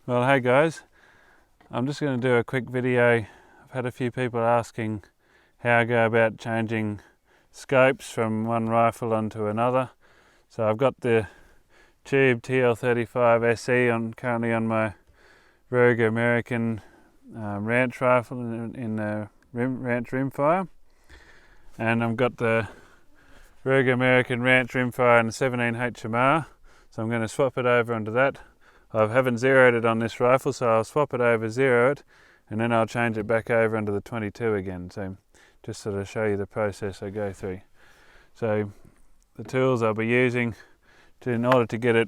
Well, hey guys, I'm just going to do a quick video. I've had a few people asking how I go about changing scopes from one rifle onto another. So I've got the Tube TL35 SE currently on my Rogue American ranch rifle in the ranch rimfire, and I've got the Rogue American ranch rimfire in the 17 HMR, so I'm going to swap it over onto that. I haven't zeroed it on this rifle, so I'll swap it over, zero it, and then I'll change it back over into the 22 again. So just sort of show you the process I go through. So the tools I'll be using in order to get it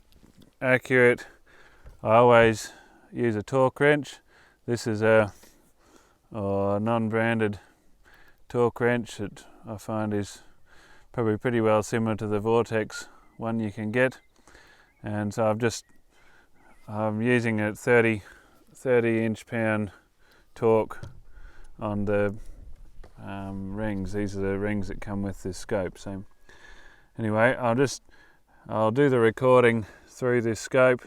accurate, I always use a torque wrench. This is a non-branded torque wrench that I find is probably pretty well similar to the Vortex one you can get. And so I'm using a 30 inch-pound torque on the rings. These are the rings that come with this scope. So anyway, I'll do the recording through this scope,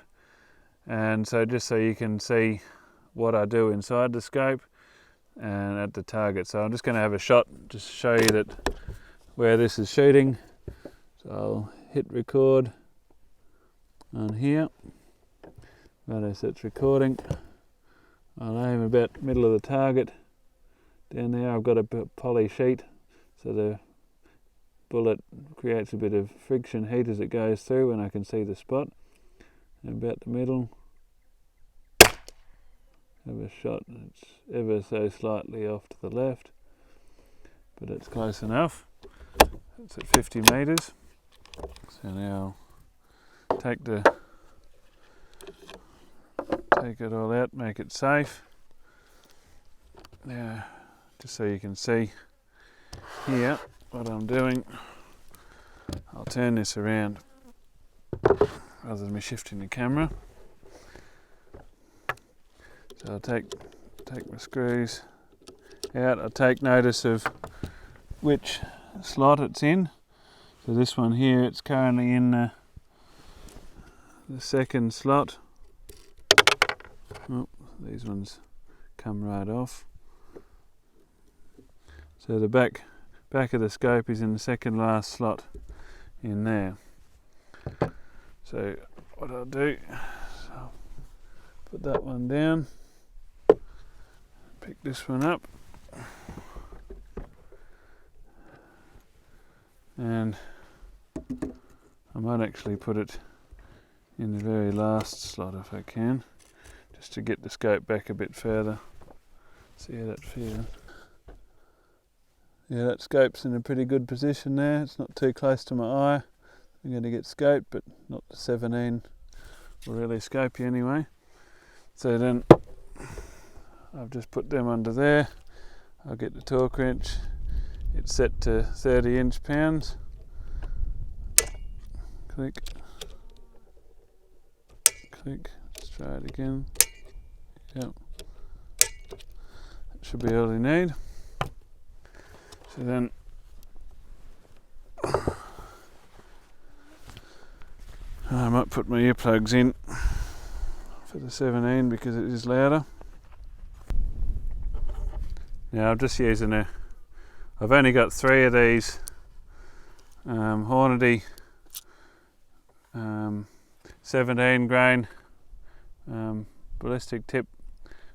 and so just so you can see what I do inside the scope and at the target. So I'm just going to have a shot just to show you that where this is shooting. So I'll hit record on here. Right, so it's recording. I'll aim about middle of the target. Down there I've got a poly sheet, so the bullet creates a bit of friction heat as it goes through, and I can see the spot. And about the middle, have a shot. It's ever so slightly off to the left, but it's close enough. It's at 50 meters. So now I'll take it all out, make it safe. Now, just so you can see here what I'm doing, I'll turn this around rather than me shifting the camera. So I'll take my screws out. I'll take notice of which slot it's in. So this one here, it's currently in the second slot. Oh, these ones come right off. So the back of the scope is in the second last slot in there. So what I'll do is I'll put that one down, pick this one up, and I might actually put it in the very last slot if I can, just to get the scope back a bit further. See how that feels. Yeah, that scope's in a pretty good position there. It's not too close to my eye. I'm going to get scoped, but not the 17 will really scope you anyway. So then I've just put them under there. I'll get the torque wrench. It's set to 30 inch-pounds. Click. Click. Let's try it again. Yep. That should be all you need. So then I might put my earplugs in for the 17 because it is louder. Now I'm just using I've only got 3 of these Hornady 17 grain ballistic tip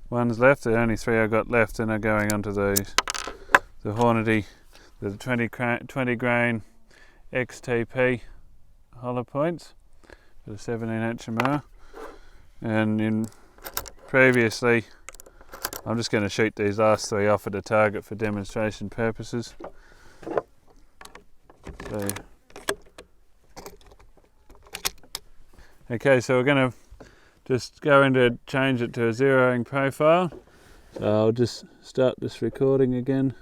ones left. There are only 3 I got left, and I'm going onto these. The Hornady, the 20 grain XTP hollow points for the 17 HMR. And previously, I'm just going to shoot these last 3 off at a target for demonstration purposes. So, okay, so we're going to just go into change it to a zeroing profile. So I'll just start this recording again.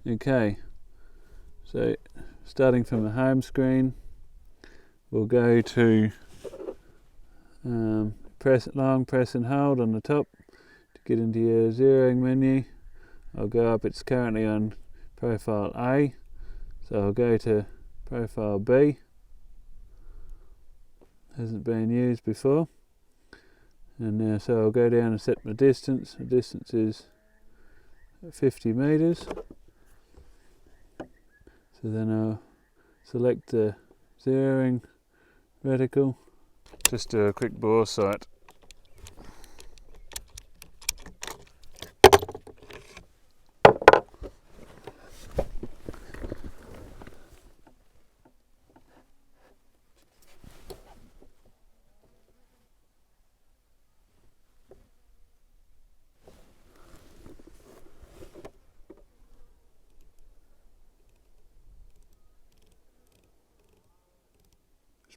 Okay, so starting from the home screen, we'll go to press and hold on the top to get into your zeroing menu. I'll go up, it's currently on profile A, so I'll go to profile B. Hasn't been used before. And now, so I'll go down and set my distance. The distance is 50 meters. So then I'll select the zeroing reticle. Just do a quick bore sight.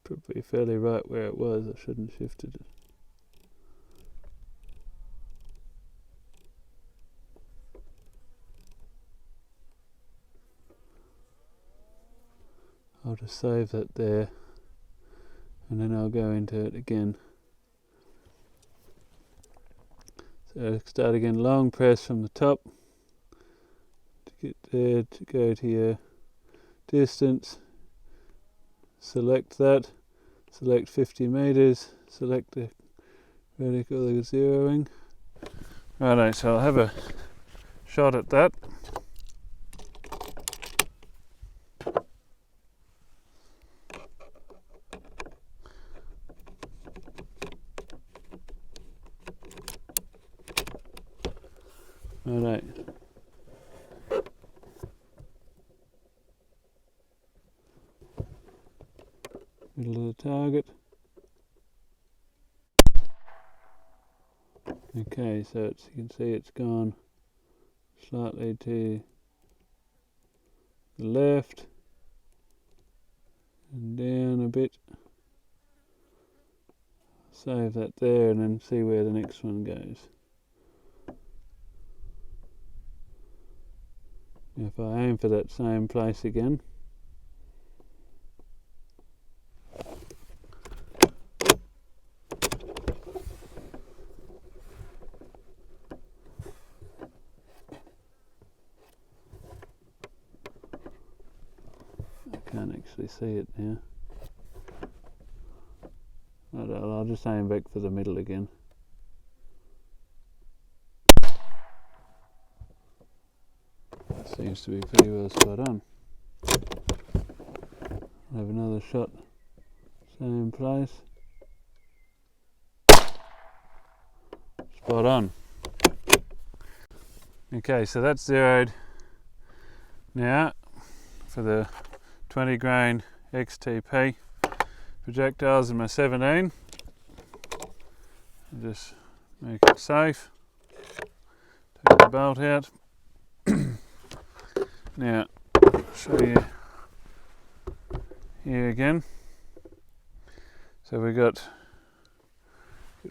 Probably fairly right where it was. I shouldn't have shifted it. I'll just save that there, and then I'll go into it again. So start again, long press from the top to get there, to go to your distance, select that, select 50 meters, select the reticle, the zeroing. Righto, so I'll have a shot at that. Righto. Middle of the target. Okay, so you can see it's gone slightly to the left and down a bit. Save that there and then see where the next one goes. If I aim for that same place again, I can't actually see it now. I'll just aim back for the middle again. That seems to be pretty well spot on. I'll have another shot, same place. Spot on. Okay, so that's zeroed. Now for the 20 grain XTP projectiles in my 17. I'll just make it safe. Take the bolt out. Now, I'll show you here again. So we got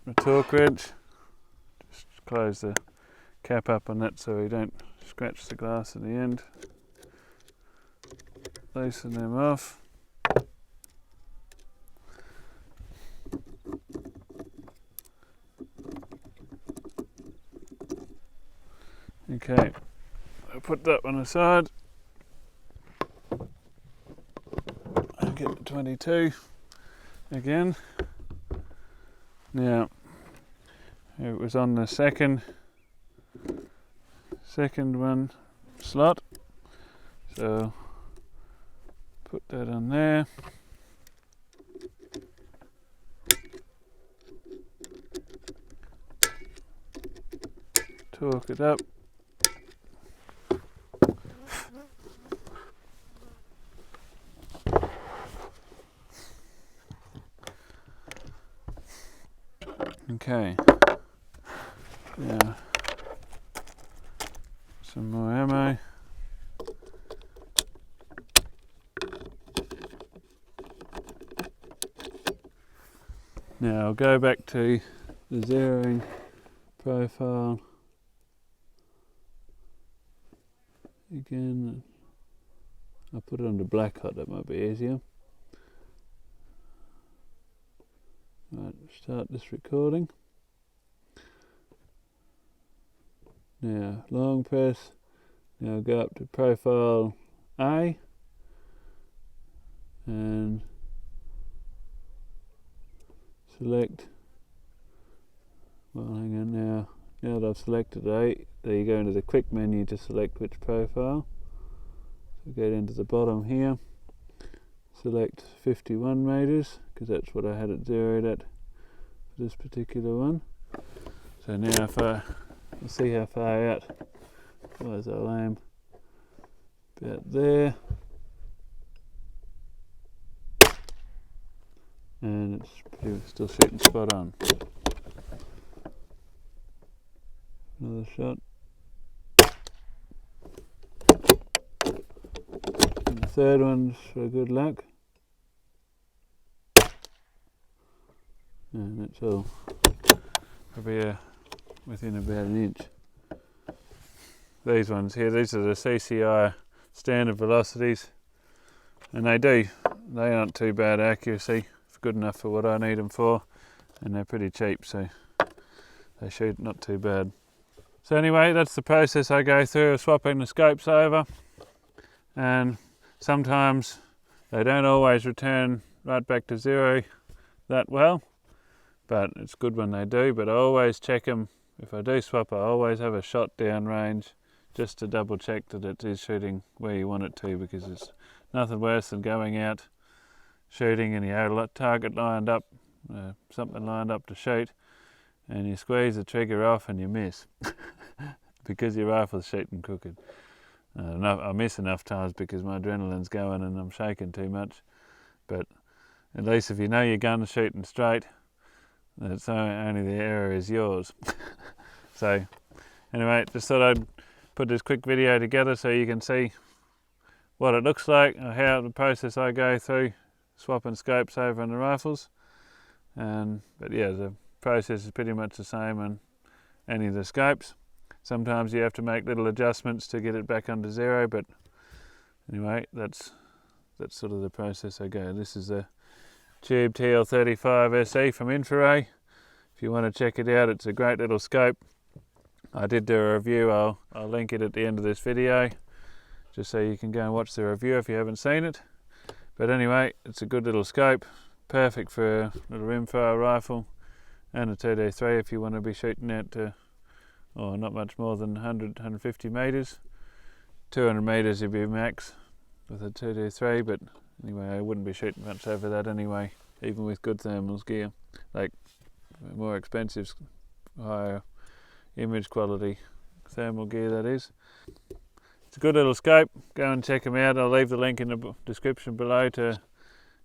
my torque wrench. Just close the cap up on that so we don't scratch the glass at the end. Loosen them off. Okay, I'll put that one aside. I'll get the 22 again. Now, it was on the second one slot, so put that on there. Torque it up. Okay, now some more ammo. Now I'll go back to the zeroing profile again. I'll put it under black hot, that might be easier. Right, start this recording. Now long press. Now go up to profile A and select Now that I've selected A, there you go into the quick menu to select which profile. So go down to the bottom here, select 51 metres, because that's what I had it zeroed at for this particular one. So now if I see how far out, as I'll aim about there, and it's pretty still shooting spot on. Another shot. And the third one's for good luck. And that's all. Probably within about an inch. These ones here, these are the CCI standard velocities, and they aren't too bad accuracy. It's good enough for what I need them for, and they're pretty cheap, so they shoot not too bad. So anyway, that's the process I go through of swapping the scopes over, and sometimes they don't always return right back to zero that well, but it's good when they do. But I always check them. If I do swap, I always have a shot down range just to double check that it is shooting where you want it to, because it's nothing worse than going out shooting and you have a target lined up, something lined up to shoot, and you squeeze the trigger off and you miss because your rifle's shooting crooked. I miss enough times because my adrenaline's going and I'm shaking too much, but at least if you know your gun's shooting straight, it's only the error is yours. So anyway, just thought I'd put this quick video together so you can see what it looks like, how the process I go through swapping scopes over on the rifles. But yeah, the process is pretty much the same on any of the scopes. Sometimes you have to make little adjustments to get it back under zero, but anyway, that's sort of the process I go. This is a Tube TL35 SE from Infiray. If you want to check it out, it's a great little scope. I did do a review, I'll link it at the end of this video, just so you can go and watch the review if you haven't seen it. But anyway, it's a good little scope, perfect for a little rimfire rifle, and a 2D3 if you want to be shooting out to, not much more than 100, 150 metres. 200 metres would be max with a 2D3, but anyway, I wouldn't be shooting much over that anyway, even with good thermals gear, like more expensive, higher image quality thermal gear, that is. It's a good little scope. Go and check them out. I'll leave the link in the description below to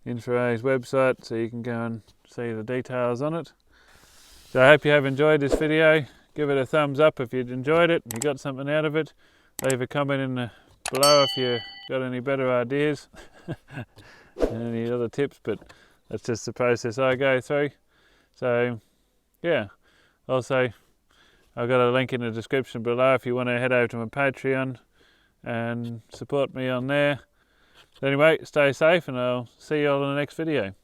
Infiray's website so you can go and see the details on it. So I hope you have enjoyed this video. Give it a thumbs up if you'd enjoyed it, you got something out of it. Leave a comment below if you got any better ideas and any other tips, but that's just the process I go through. So yeah, also I've got a link in the description below if you want to head over to my Patreon and support me on there. So anyway, stay safe and I'll see you all in the next video.